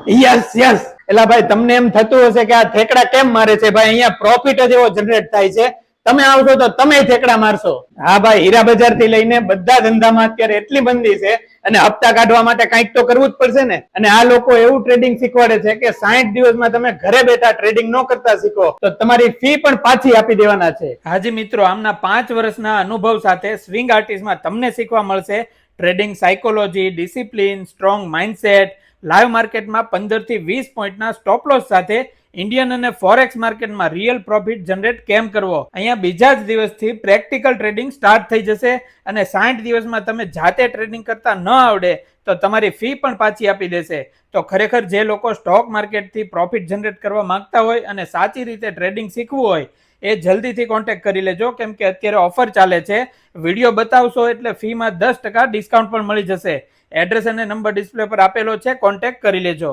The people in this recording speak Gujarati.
Yes yes. એટલે ભાઈ તમને એમ થતું હશે કે આ ઠેકડા કેમ મારે છે ભાઈ, અહીંયા પ્રોફિટ જ એવો જનરેટ થાય છે, તમે આવશો તો તમે ઠેકડા મારશો. હા ભાઈ, હીરા બજાર થી લઈને બધા ધંધામાં અત્યારે એટલી મંદી છે અને હપ્તા કાઢવા માટે કંઈક તો કરવું જ પડશે ને. અને આ લોકો એવું ટ્રેડિંગ શીખવાડે છે કે 60 દિવસમાં તમે ઘરે બેઠા ટ્રેડિંગ ન કરતા શીખો તો તમારી ફી પણ પાછી આપી દેવાના છે. હાજી મિત્રો, આમના 5 વર્ષના અનુભવ સાથે સ્વિંગ આર્ટિસ્ટમાં તમને શીખવા મળશે trading psychology, discipline, strong mindset, live માર્કેટમાં 15 થી 20 પોઈન્ટના સ્ટોપ લોસ સાથે ઇન્ડિયન અને ફોરેક્સ માર્કેટમાં રિયલ પ્રોફિટ જનરેટ કેમ કરવો. અહીંયા બીજા જ દિવસથી પ્રેક્ટિકલ ટ્રેડિંગ સ્ટાર્ટ થઈ જશે અને 60 દિવસમાં તમે જાતે ટ્રેડિંગ કરતા ન આવડે તો તમારી ફી પણ પાછી આપી દેશે. તો ખરેખર જે લોકો સ્ટોક માર્કેટથી પ્રોફિટ જનરેટ કરવા માંગતા હોય અને સાચી રીતે ટ્રેડિંગ શીખવું હોય એ જલ્દીથી કોન્ટેક્ટ કરી લેજો, કેમ કે અત્યારે ઓફર ચાલે છે. વિડીયો બતાવશો એટલે ફીમાં 10% ડિસ્કાઉન્ટ પણ મળી જશે. એડ્રેસ અને નંબર ડિસ્પ્લે પર આપેલો છે, કોન્ટેક્ટ કરી લેજો.